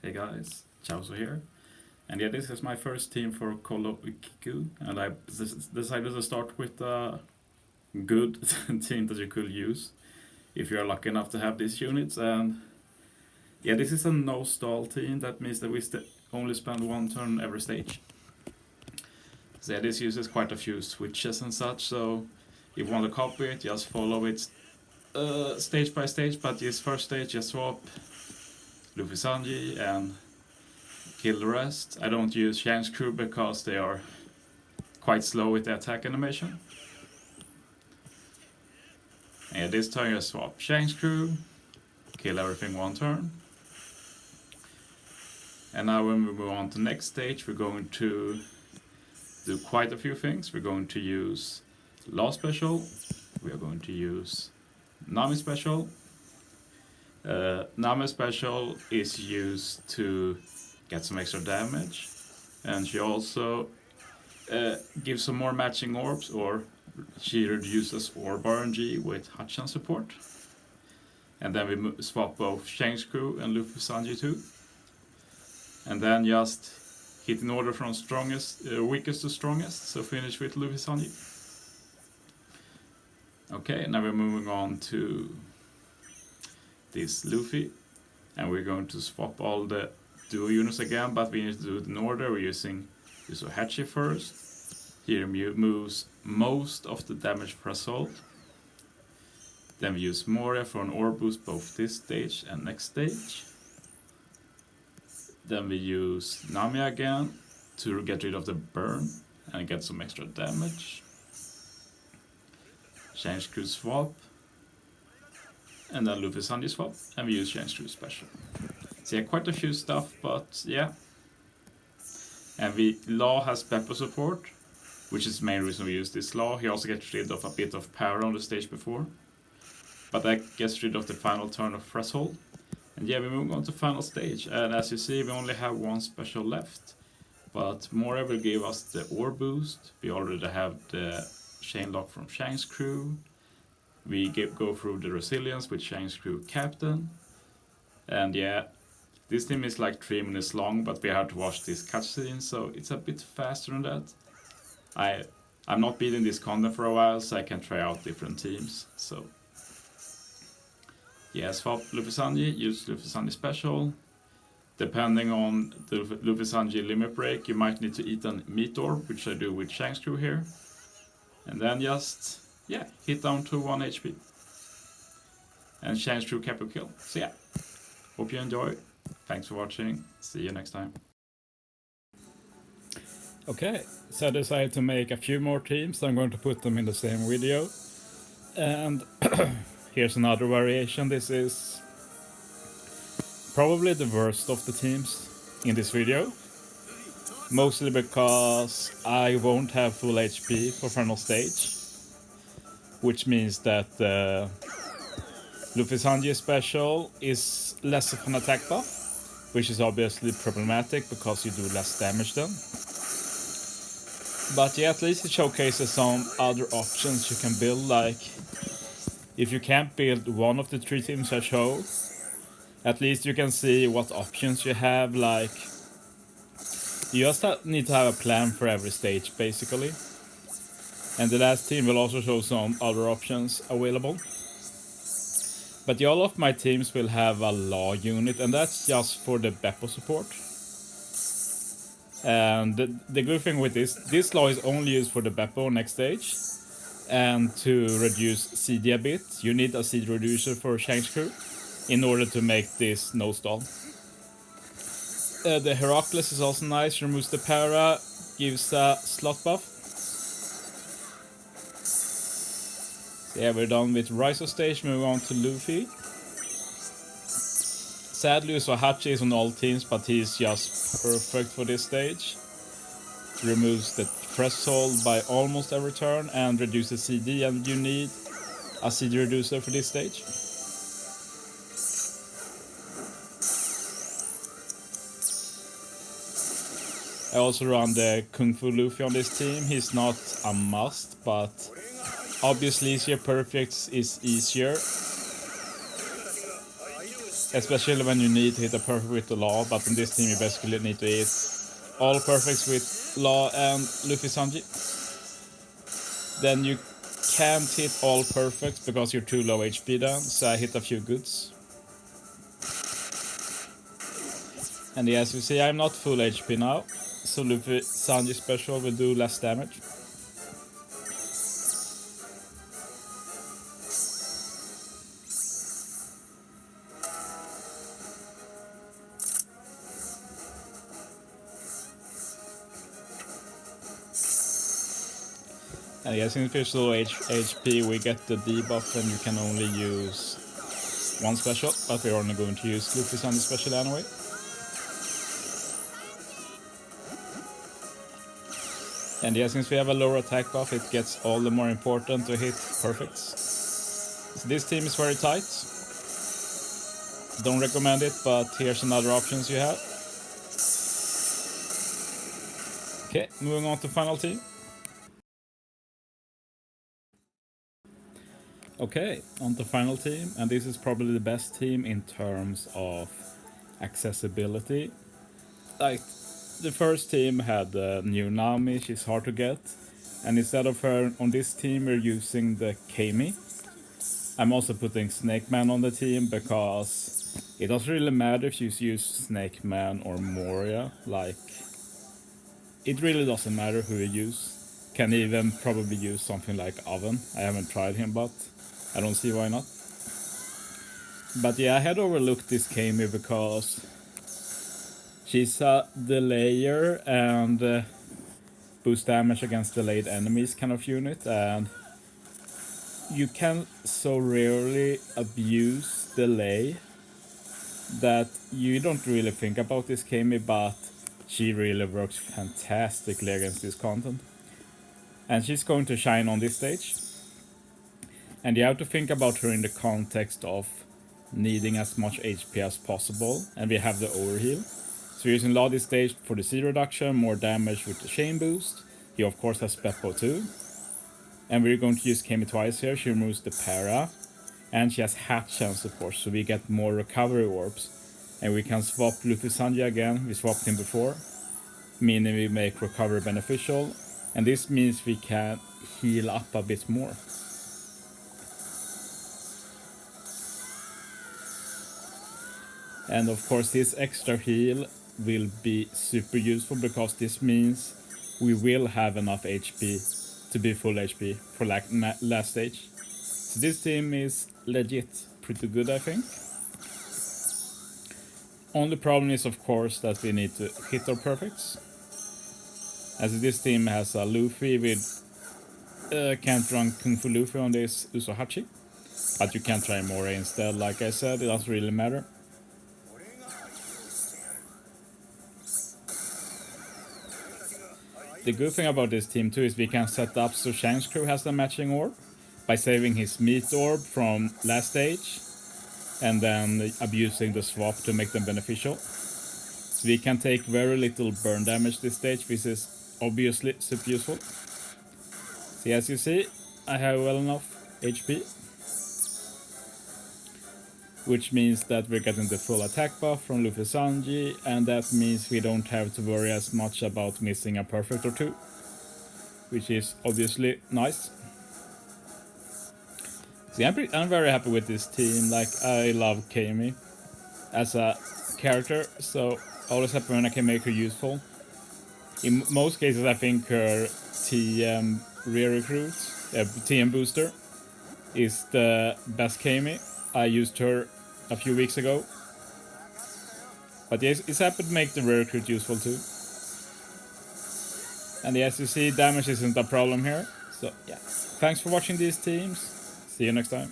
Hey guys, Chauso here. And yeah, this is my first team for Colo Kiku, and I decided to start with a good team that you could use if you're lucky enough to have these units. And yeah, this is a no stall team. That means that we only spend one turn every stage. So yeah, this uses quite a few switches and such. So if you want to copy it, just follow it stage by stage. But this first stage, just swap Luffy Sanji and kill the rest. I don't use Shanks crew because they are quite slow with the attack animation. And yeah, this turn you swap Shanks crew, kill everything one turn. And now when we move on to next stage, we're going to do quite a few things. We're going to use Law Special, we are going to use Nami Special. Nami Special is used to get some extra damage, and she also gives some more matching orbs, or she reduces orb RNG with Hachan support. And then we swap both Shanks crew and Luffy Sanji too. And then just hit in order from weakest to strongest, so finish with Luffy Sanji. Okay, now we're moving on to this Luffy, and we're going to swap all the duo units again, but we need to do it in order. We're using Yusuhachi first. Here moves most of the damage per assault. Then we use Moria for an orb boost both this stage and next stage. Then we use Nami again to get rid of the burn and get some extra damage. Shanks crew swap. And then Luffy Sanji swap, and we use Shanks crew special. So yeah, quite a few stuff, but yeah. And Law has Beppo support, which is the main reason we use this Law. He also gets rid of a bit of power on the stage before, but that gets rid of the final turn of Threshold. And yeah, we move on to final stage, and as you see, we only have one special left, but Moria will give us the ore boost. We already have the chain lock from Shanks crew. We go through the resilience with Shanks crew captain, and yeah, this team is like 3 minutes long, but we have to watch this cutscene, so it's a bit faster than that. I'm not beating this content for a while, so I can try out different teams. So yeah, swap Luffy Sanji, use Luffy Sanji special. Depending on the Luffy Sanji limit break, you might need to eat a meat orb, which I do with Shanks crew here. And then just, yeah, hit down to 1 HP. And Shanks crew capital kill. So yeah, hope you enjoy. Thanks for watching. See you next time. Okay, so I decided to make a few more teams. I'm going to put them in the same video. And here's another variation. This is probably the worst of the teams in this video. Mostly because I won't have full HP for final stage. Which means that Luffy Sanji special is less of an attack buff, which is obviously problematic because you do less damage then. But yeah, at least it showcases some other options you can build, like if you can't build one of the 3 teams I show, at least you can see what options you have. Like, you just need to have a plan for every stage basically. And the last team will also show some other options available. But all of my teams will have a Law unit, and that's just for the Beppo support. And the good thing with this Law is only used for the Beppo next stage. And to reduce CD a bit, you need a CD reducer for Shanks crew in order to make this no stall. The Heracles is also nice, removes the para, gives a slot buff. So yeah, we're done with Riser stage, moving on to Luffy. Sadly, Yusuhachi is on all teams, but he's just perfect for this stage. Removes the threshold by almost every turn and reduces CD, and you need a CD reducer for this stage. I also run the Kung Fu Luffy on this team. He's not a must, but obviously easier perfects is easier. especially when you need to hit a perfect with the Law, but in this team you basically need to hit all perfects with Law and Luffy Sanji. Then you can't hit all perfects because you're too low HP then, so I hit a few goods. And yeah, as you see, I'm not full HP now, so Luffy Sanji special will do less damage. And yeah, since we're low HP, we get the debuff and you can only use one special, but we're only going to use Luffy Sanji special anyway. And yeah, since we have a lower attack buff, it gets all the more important to hit perfects. So this team is very tight. Don't recommend it, but here's another options you have. Okay, moving on to final team. Okay, on to final team, and this is probably the best team in terms of accessibility. Like, the first team had new Nami, she's hard to get, and instead of her on this team we're using the Kami. I'm also putting Snake Man on the team because it doesn't really matter if you use Snake Man or Moria, like, it really doesn't matter who you use. Can even probably use something like Oven. I haven't tried him, but I don't see why not. But yeah, I had overlooked this Kami because she's a delayer and boost damage against delayed enemies kind of unit, and you can so rarely abuse delay that you don't really think about this Kami, but she really works fantastically against this content. And she's going to shine on this stage. And you have to think about her in the context of needing as much HP as possible, and we have the overheal. So we're using Law this stage for the C reduction, more damage with the chain boost. He of course has Beppo too. And we're going to use Kami twice here. She removes the para, and she has Hatchan support, so we get more recovery orbs. And we can swap Luffy Sanji again, we swapped him before, meaning we make recovery beneficial, and this means we can heal up a bit more. And of course this extra heal will be super useful because this means we will have enough HP to be full HP for like last stage. So this team is legit pretty good, I think. Only problem is of course that we need to hit our perfects. As this team has a Luffy with can't run Kung Fu Luffy on this Usohachi, but you can try Moria instead. Like I said, it doesn't really matter. The good thing about this team too is we can set up so Shanks crew has the matching orb by saving his meat orb from last stage and then abusing the swap to make them beneficial. So we can take very little burn damage this stage, which is obviously super useful. So as you see, I have well enough HP, which means that we're getting the full attack buff from Luffy Sanji, and that means we don't have to worry as much about missing a perfect or two, which is obviously nice. See, I'm very happy with this team. Like, I love Kami as a character, so always happy when I can make her useful. In most cases, I think her TM re-recruit, TM booster, is the best Kami. I used her a few weeks ago. But yes, it's happy to make the re-recruit useful too. And as you see, damage isn't a problem here. So yeah, thanks for watching these teams. See you next time.